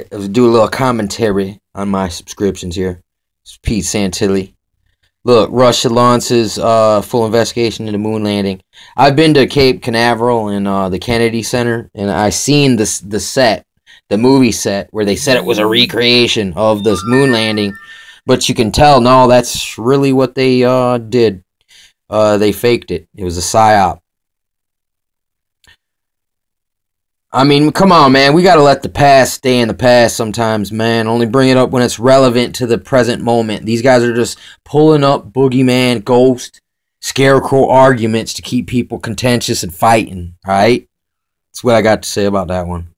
Do a little commentary on my subscriptions here. It's Pete Santilli. Look, Russia launches full investigation into moon landing. I've been to Cape Canaveral and the Kennedy Center, and I seen the set, the movie set, where they said it was a recreation of this moon landing. But you can tell, no, that's really what they did. They faked it. It was a psyop. I mean, come on, man. We got to let the past stay in the past sometimes, man. Only bring it up when it's relevant to the present moment. These guys are just pulling up boogeyman, ghost, scarecrow arguments to keep people contentious and fighting, all right? That's what I got to say about that one.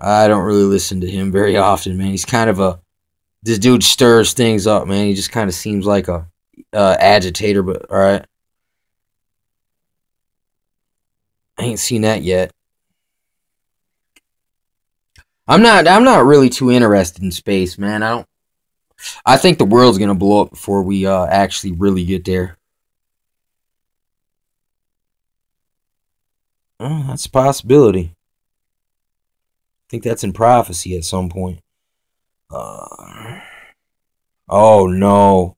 I don't really listen to him very often, man. He's kind of a... This dude stirs things up, man. He just kind of seems like a agitator, but all right. I ain't seen that yet. I'm not really too interested in space, man. I think the world's gonna blow up before we actually really get there. Oh, that's a possibility. I think that's in prophecy at some point. Oh no.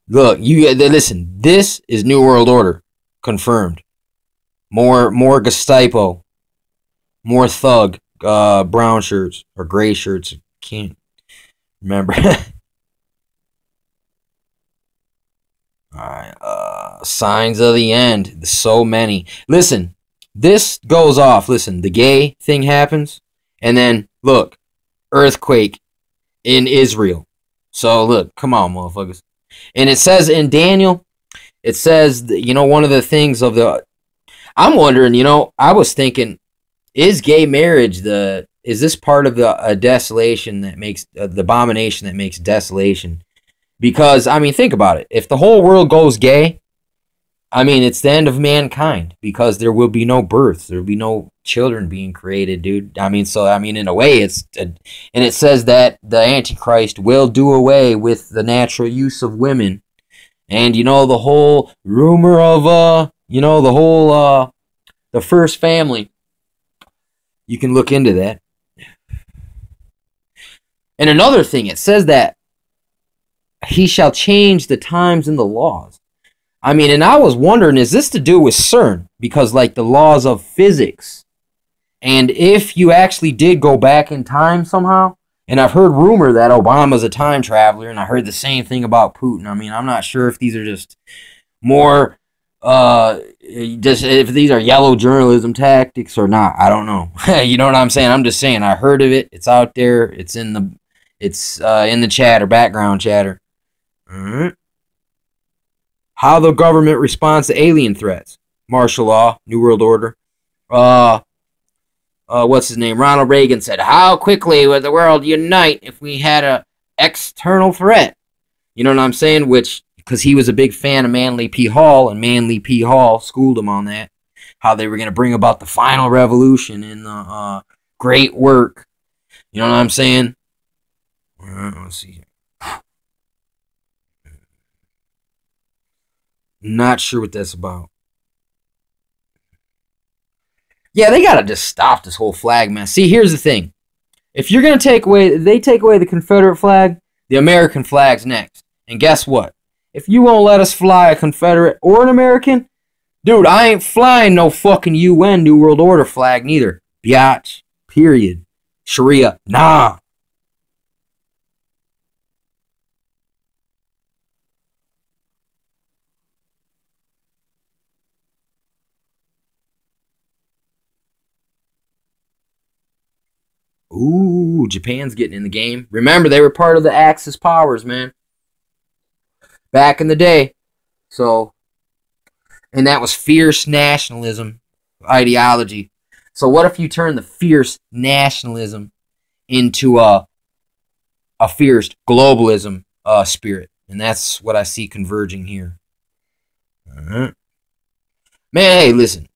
Look, listen, this is New World Order. Confirmed. More Gestapo. More thug. Brown shirts or gray shirts. Can't remember. Alright, signs of the end. So many. Listen, this goes off. Listen, the gay thing happens, and then look, earthquake in Israel. So look, come on, motherfuckers. And it says in Daniel, it says, you know, one of the things of the... I'm wondering, you know, I was thinking, is gay marriage is this part of the desolation that makes the abomination that makes desolation? Because, I mean, think about it. If the whole world goes gay, I mean, it's the end of mankind, because there will be no births. There will be no children being created, dude. I mean, so, I mean, in a way, and it says that the Antichrist will do away with the natural use of women. And, you know, the whole rumor of, you know, the whole, the first family. You can look into that. And another thing, it says that he shall change the times and the laws. I mean, and I was wondering, is this to do with CERN? Because, like, the laws of physics. And if you actually did go back in time somehow, and I've heard rumor that Obama's a time traveler, and I heard the same thing about Putin. I mean, I'm not sure if these are just more... just if these are yellow journalism tactics or not, I don't know. You know what I'm saying? I'm just saying, I heard of it. It's out there. It's in the chatter, background chatter. All right. How the government responds to alien threats. Martial law, New World Order. What's his name? Ronald Reagan said, "How quickly would the world unite if we had a external threat?" You know what I'm saying? Which, because he was a big fan of Manly P. Hall, and Manly P. Hall schooled him on that. How they were going to bring about the final revolution in the great work. You know what I'm saying? All right, let's see here. Not sure what that's about. Yeah, they got to just stop this whole flag mess. See, here's the thing. If you're going to take away the Confederate flag, the American flag's next. And guess what? If you won't let us fly a Confederate or an American, dude, I ain't flying no fucking UN New World Order flag neither. Biatch. Period. Sharia. Nah. Ooh, Japan's getting in the game. Remember, they were part of the Axis powers, man. Back in the day. So, and that was fierce nationalism ideology. So what if you turn the fierce nationalism into a fierce globalism spirit? And that's what I see converging here. Man, hey, listen.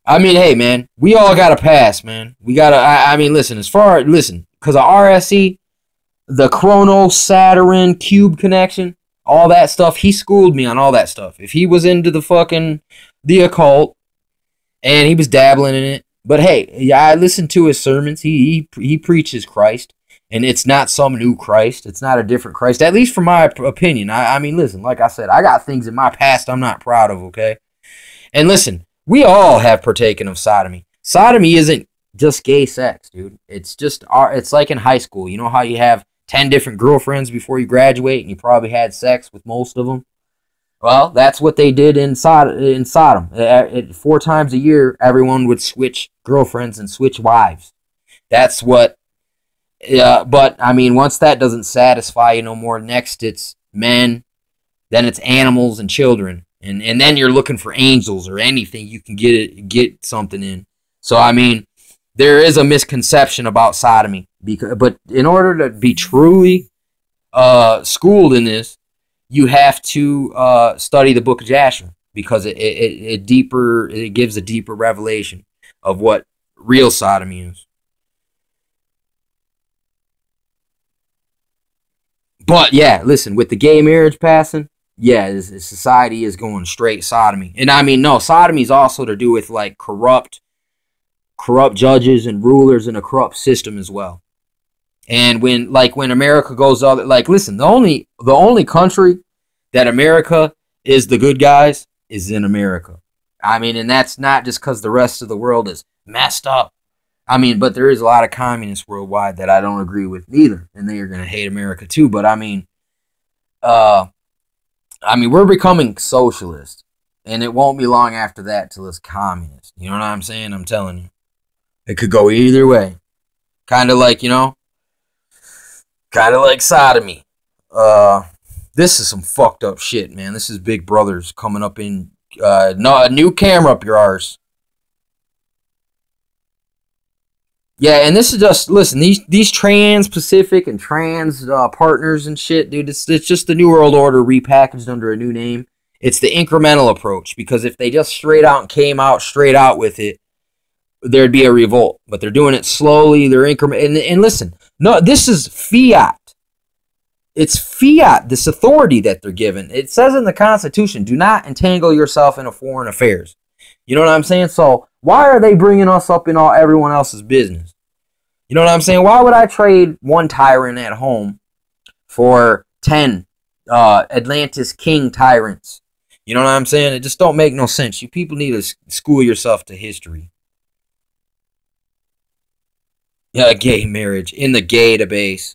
I mean, hey, man, we all got to pass, man. We got to, I mean, listen, because of RSE, the Chrono Saturn Cube connection, all that stuff, he schooled me on all that stuff. If he was into the occult, and he was dabbling in it, But hey, yeah, I listen to his sermons. He preaches Christ, and it's not some new Christ. It's not a different Christ, at least from my opinion. I mean, listen, like I said, I got things in my past I'm not proud of, okay? And listen, we all have partaken of sodomy. Sodomy isn't just gay sex, dude. It's like in high school. You know how you have 10 different girlfriends before you graduate, and you probably had sex with most of them? Well, that's what they did in Sodom. 4 times a year, everyone would switch girlfriends and switch wives. That's what. But I mean, once that doesn't satisfy you no more, next it's men, then it's animals and children, and then you're looking for angels or anything you can get something in. So I mean, there is a misconception about sodomy, but in order to be truly schooled in this, you have to study the Book of Jasher, because it gives a deeper revelation of what real sodomy is. But yeah, listen, with the gay marriage passing, yeah, this society is going straight sodomy. And I mean, no, sodomy is also to do with like corrupt judges and rulers in a corrupt system as well. And when America goes other, like, listen, the only country that America is the good guys is in America. I mean, and that's not just because the rest of the world is messed up. I mean, but there is a lot of communists worldwide that I don't agree with either, and they are going to hate America too. But I mean, we're becoming socialist, and it won't be long after that till it's communist. You know what I'm saying? I'm telling you, it could go either way. Kind of like, sodomy. This is some fucked up shit, man. This is Big Brother's coming up in a new camera up your arse. Yeah, and this is just, listen, these trans-Pacific and trans partners and shit, dude, it's just the New World Order repackaged under a new name. It's the incremental approach, because if they just came out straight out with it, there'd be a revolt. But they're doing it slowly, they're and listen, no, this is fiat. It's fiat, this authority that they're given. It says in the Constitution, do not entangle yourself in foreign affairs. You know what I'm saying? So why are they bringing us up in everyone else's business? You know what I'm saying? Why would I trade one tyrant at home for 10 Atlantis king tyrants? You know what I'm saying? It just don't make no sense. You people need to school yourself to history. Yeah, gay marriage in the gay database.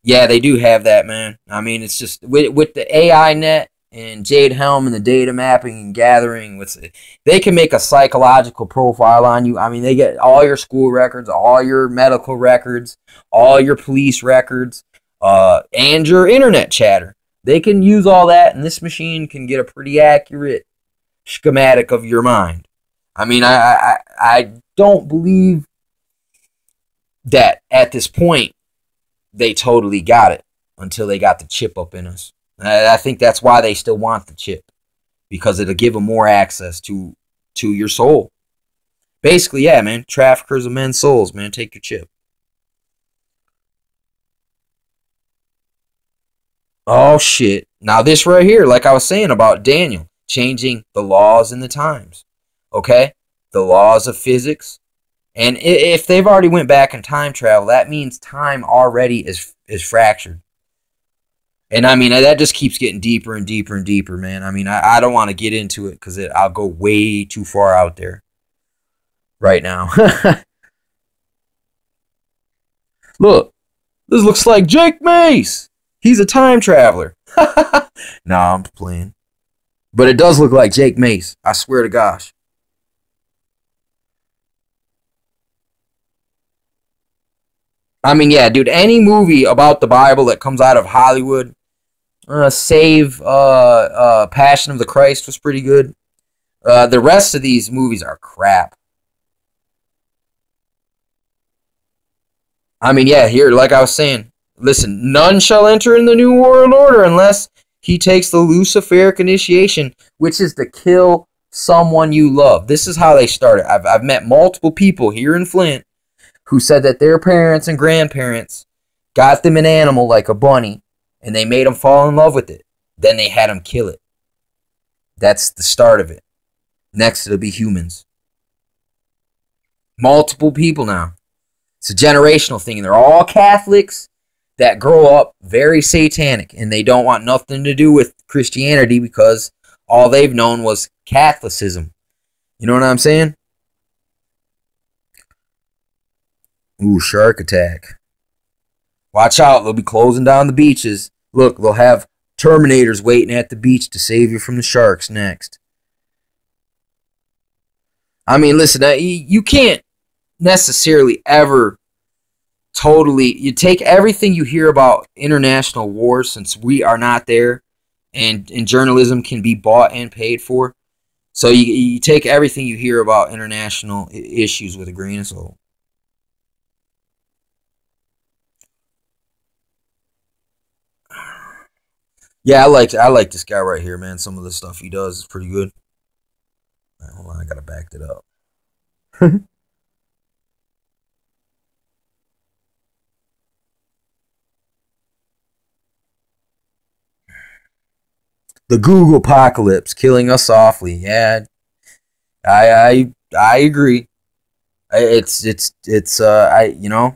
Yeah, they do have that, man. I mean, it's just with the AI net and Jade Helm and the data mapping and gathering, they can make a psychological profile on you. I mean, they get all your school records, all your medical records, all your police records, and your internet chatter. They can use all that, and this machine can get a pretty accurate schematic of your mind. I mean, I don't believe that at this point they totally got it until they got the chip up in us. I think that's why they still want the chip, because it'll give them more access to your soul. Basically, yeah, man, traffickers of men's souls, man, take your chip. Oh, shit. Now, this right here, like I was saying about Daniel, changing the laws and the times, okay? The laws of physics. And if they've already went back in time travel, that means time already is fractured. And I mean, that just keeps getting deeper and deeper and deeper, man. I mean, I don't want to get into it because I'll go way too far out there right now. Look, this looks like Jake Mace. He's a time traveler. Nah, I'm playing. But it does look like Jake Mace. I swear to gosh. I mean, yeah, dude, any movie about the Bible that comes out of Hollywood, save Passion of the Christ was pretty good. The rest of these movies are crap. I mean, yeah, here, like I was saying, listen, none shall enter in the New World Order unless he takes the Luciferic initiation, which is to kill someone you love. This is how they started. I've met multiple people here in Flint who said that their parents and grandparents got them an animal like a bunny, and they made them fall in love with it. Then they had them kill it. That's the start of it. Next, it'll be humans. Multiple people now. It's a generational thing. And they're all Catholics that grow up very satanic. And they don't want nothing to do with Christianity because all they've known was Catholicism. You know what I'm saying? Ooh, shark attack. Watch out. They'll be closing down the beaches. Look, they'll have Terminators waiting at the beach to save you from the sharks next. I mean, listen, you can't necessarily ever totally... You take everything you hear about international wars, since we are not there, and journalism can be bought and paid for. So you take everything you hear about international issues with a grain of salt. Yeah, I like this guy right here, man. Some of the stuff he does is pretty good. Right, hold on, I gotta back it up. The Google apocalypse killing us softly. Yeah, I agree. It's you know,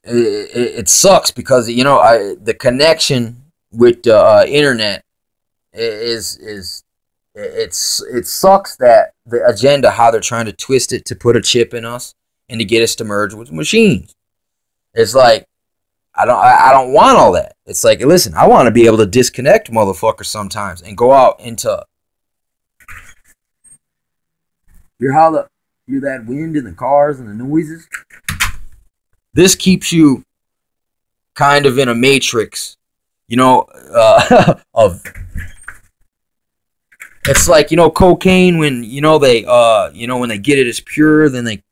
it sucks because, you know, the connection with the internet is it sucks that the agenda, how they're trying to twist it to put a chip in us and to get us to merge with machines. It's like, I don't want all that. It's like, listen, I want to be able to disconnect motherfuckers sometimes and go out into... Hear that wind in the cars and the noises? This keeps you kind of in a matrix, you know, of... It's like, you know, cocaine, when, you know, they, you know, when they get it as pure, then they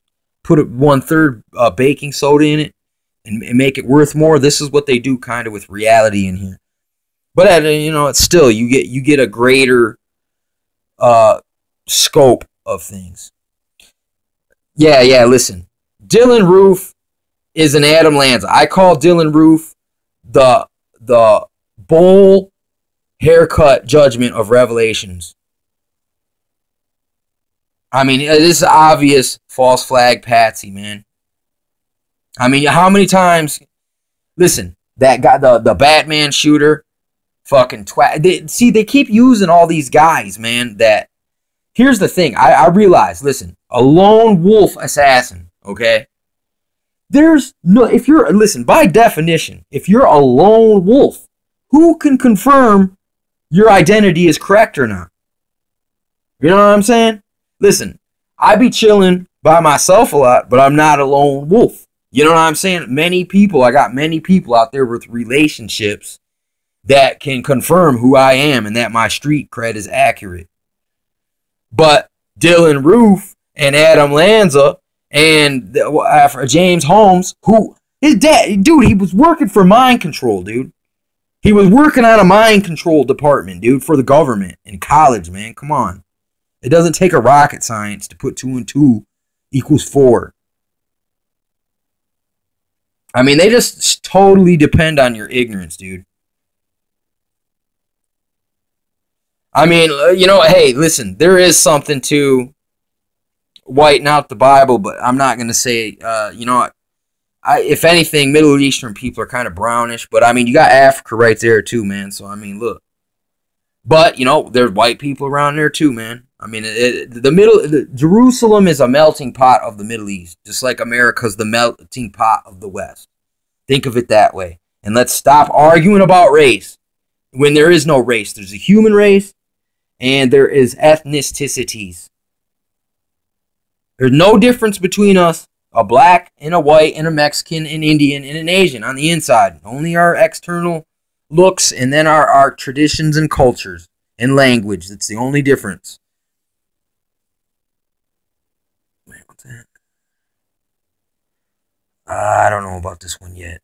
put 1/3 baking soda in it and make it worth more. This is what they do kind of with reality in here. But, you know, it's still, you get a greater scope of things. Yeah, listen. Dylan Roof is an Adam Lanza. I call Dylan Roof the bowl haircut judgment of Revelations. I mean, this is obvious false flag patsy, man. I mean, how many times... Listen, that guy, the Batman shooter, fucking twat. See, they keep using all these guys, man, that... Here's the thing. I realize, listen, a lone wolf assassin, okay? There's no... If you're... Listen, by definition, if you're a lone wolf, who can confirm your identity is correct or not? You know what I'm saying? Listen, I be chilling by myself a lot, but I'm not a lone wolf. You know what I'm saying? I got many people out there with relationships that can confirm who I am and that my street cred is accurate. But Dylan Roof and Adam Lanza and James Holmes, who, his dad, dude, he was working for mind control, dude. He was working on a mind control department, dude, for the government in college, man. Come on. It doesn't take a rocket science to put 2 and 2 equals 4. I mean, they just totally depend on your ignorance, dude. I mean, you know, hey, listen, there is something to whiten out the Bible, but I'm not going to say, you know, if anything, Middle Eastern people are kind of brownish. But, I mean, you got Africa right there, too, man. So, I mean, look. But, you know, there's white people around there, too, man. I mean, Jerusalem is a melting pot of the Middle East, just like America's the melting pot of the West. Think of it that way. And let's stop arguing about race when there is no race. There's a human race, and there is ethnicities. There's no difference between us, a black and a white and a Mexican, an Indian and an Asian on the inside. Only our external looks and then our traditions and cultures and language. That's the only difference. Wait, what's that? I don't know about this one yet.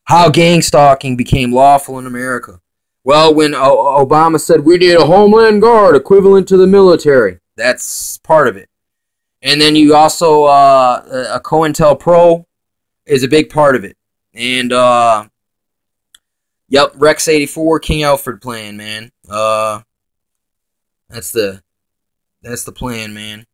How gang stalking became lawful in America. Well, when Obama said we need a Homeland Guard equivalent to the military. That's part of it. And then you also, a COINTELPRO is a big part of it. And, yep, Rex 84, King Alfred plan, man. That's the That's the plan, man.